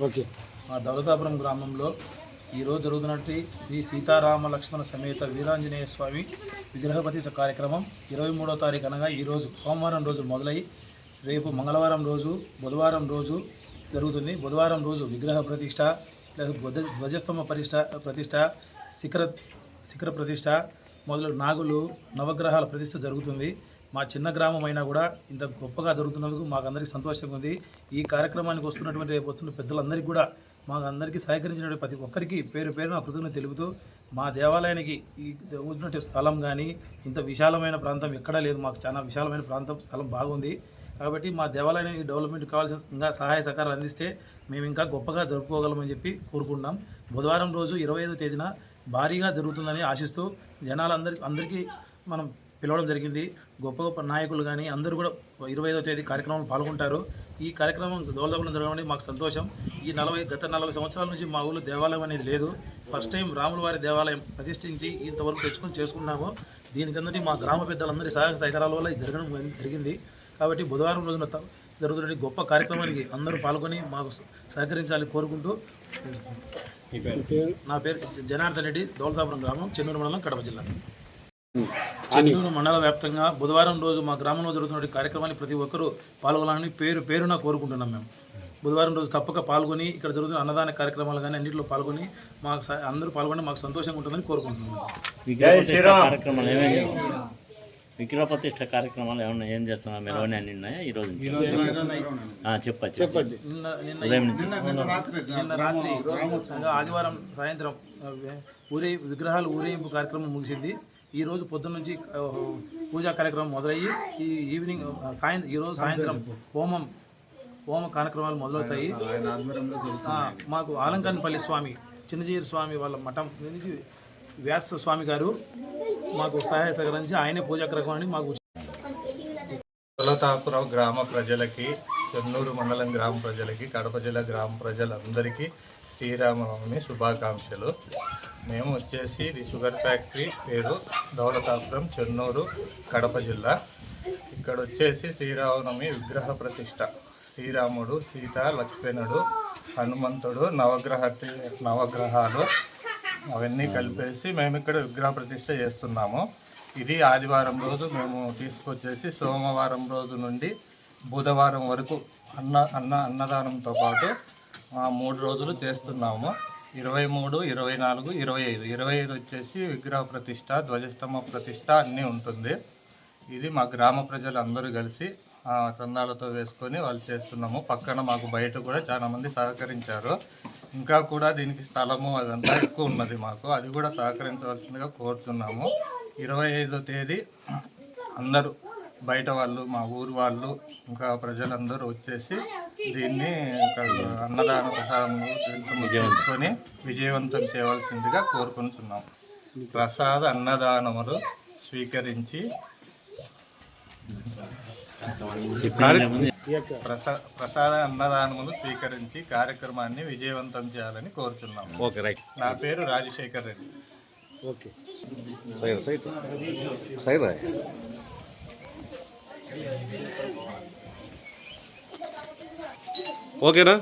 Okay. మా దౌలతాపురం గ్రామంలో ఈరోజు జరుగుతున్నట్టు శ్రీ సీతారామ లక్ష్మణ సమేత వీరాంజనేయ స్వామి విగ్రహ ప్రతిష్ఠ కార్యక్రమం 23వ తారీఖు అనగా ఈరోజు సోమవారం రోజు మొదలై రేపు మంగళవారం రోజు బుధవారం రోజు జరుగుతుంది. బుధవారం రోజు విగ్రహ ప్రతిష్ఠ, ధ్వజస్తంభ ప్రతిష్ఠ, శిఖర ప్రతిష్ఠ మొదలు నాగులు నవగ్రహాల ప్రతిష్ఠ జరుగుతుంది. మా చిన్న గ్రామం అయినా కూడా ఇంత గొప్పగా జరుగుతున్నందుకు మాకు అందరికీ సంతోషంగా ఉంది. ఈ కార్యక్రమానికి వస్తున్నటువంటి రేపు వస్తున్న పెద్దలందరికీ కూడా మాకు అందరికీ సహకరించినటువంటి ప్రతి ఒక్కరికి పేరు పేరున కృతజ్ఞతలు తెలుపుతూ, మా దేవాలయానికి ఈ ఉన్నటువంటి స్థలం కానీ ఇంత విశాలమైన ప్రాంతం ఎక్కడా లేదు. మాకు చాలా విశాలమైన స్థలం బాగుంది. కాబట్టి మా దేవాలయానికి డెవలప్మెంట్ కావాల్సిన సహాయ సహకారాలు అందిస్తే మేము ఇంకా గొప్పగా జరుపుకోగలమని చెప్పి కోరుకుంటున్నాం. బుధవారం రోజు 25వ తేదీన భారీగా జరుగుతుందని ఆశిస్తూ అందరికీ మనం పిలవడం జరిగింది. గొప్ప గొప్ప నాయకులు కానీ అందరూ కూడా 25వ తేదీ కార్యక్రమంలో పాల్గొంటారు. ఈ కార్యక్రమం దౌలతాపురం జరగడం మాకు సంతోషం. గత 40 సంవత్సరాల నుంచి మా ఊళ్ళో దేవాలయం అనేది లేదు. ఫస్ట్ టైం రాముల వారి దేవాలయం ప్రతిష్ఠించి ఇంతవరకు చేసుకున్నాము. దీనికందరి మా గ్రామ పెద్దలందరి సహాయ సహకారాల వల్ల ఇది జరగడం జరిగింది. కాబట్టి బుధవారం రోజున జరుగుతున్న గొప్ప కార్యక్రమానికి అందరూ పాల్గొని మాకు సహకరించాలని కోరుకుంటూ, నా పేరు జనార్దన్ రెడ్డి, దౌలతాపురం గ్రామం, చెన్నూరు మండలం, కడప జిల్లా. చెన్నూరు మండల వ్యాప్తంగా బుధవారం రోజు మా గ్రామంలో జరుగుతున్న కార్యక్రమాన్ని ప్రతి ఒక్కరూ పాల్గొనాలని పేరున కోరుకుంటున్నాం. మేము బుధవారం రోజు తప్పక పాల్గొని ఇక్కడ జరుగుతున్న అన్నదాన కార్యక్రమాలు కానీ అన్నింటిలో పాల్గొని అందరూ పాల్గొని మాకు సంతోషంగా ఉంటుందని కోరుకుంటున్నాం. విగ్రహ ప్రతిష్ఠ కార్యక్రమాలు ఏమన్నా ఏం చేస్తున్నా మెరవని అన్ని ఉన్నాయా ఈరోజు? చెప్పండి. నిన్న రాత్రి ఆదివారం సాయంత్రం విగ్రహాలు ఊరేగింపు కార్యక్రమం ముగిసింది. ఈరోజు పొద్దున్న నుంచి పూజా కార్యక్రమం మొదలయ్యి ఈరోజు సాయంత్రం హోమ కార్యక్రమాలు మొదలవుతాయి. మాకు ఆలంకరణపల్లి స్వామి, చిన్నజీరి స్వామి వాళ్ళ మఠం నుంచి వ్యాస స్వామి గారు మాకు సహాయ సహకరించి ఆయనే పూజా కార్యక్రమాన్ని మాకు. దౌలతాపురం గ్రామ ప్రజలకి, చెన్నూరు మండలం గ్రామ ప్రజలకి, కడప జిల్లా గ్రామ ప్రజలందరికీ శ్రీరామనవమి శుభాకాంక్షలు. మేము వచ్చేసి ఇది షుగర్ ఫ్యాక్టరీ, పేరు దౌలతాపురం, చెన్నూరు, కడప జిల్లా. ఇక్కడ వచ్చేసి శ్రీరామనవమి విగ్రహ ప్రతిష్ట శ్రీరాముడు, సీత, లక్ష్మణుడు, హనుమంతుడు, నవగ్రహాలు అవన్నీ కలిపేసి మేము ఇక్కడ విగ్రహ ప్రతిష్ఠ చేస్తున్నాము. ఇది ఆదివారం రోజు మేము తీసుకొచ్చేసి సోమవారం రోజు నుండి బుధవారం వరకు అన్నదానంతో పాటు 3 రోజులు చేస్తున్నాము. 23, 24, 25. 25 వచ్చేసి విగ్రహ ప్రతిష్ఠ, ధ్వజస్తంభ ప్రతిష్ఠ అన్నీ ఉంటుంది. ఇది మా గ్రామ ప్రజలు అందరూ కలిసి చందాలతో వేసుకొని వాళ్ళు చేస్తున్నాము. పక్కన మాకు బయట కూడా చాలా మంది సహకరించారు. ఇంకా కూడా దీనికి స్థలము అదంతా ఎక్కువ ఉన్నది మాకు, అది కూడా సహకరించవలసిందిగా కోరుచున్నాము. 25వ తేదీ అందరూ బయట వాళ్ళు, మా ఊరు వాళ్ళు, ఇంకా ప్రజలందరూ వచ్చేసి దీన్ని అన్నదాన ప్రసాదము తీసుకొని విజయవంతం చేయవలసిందిగా కోరుకుంటున్నాం. ప్రసాద అన్నదానములు స్వీకరించి ప్రసాద అన్నదానములు స్వీకరించి కార్యక్రమాన్ని విజయవంతం చేయాలని కోరుచున్నాము. Okay, right. నా పేరు రాజశేఖర్ రెడ్డి. ఓకే, సైడ్ రా. ఓకేనా?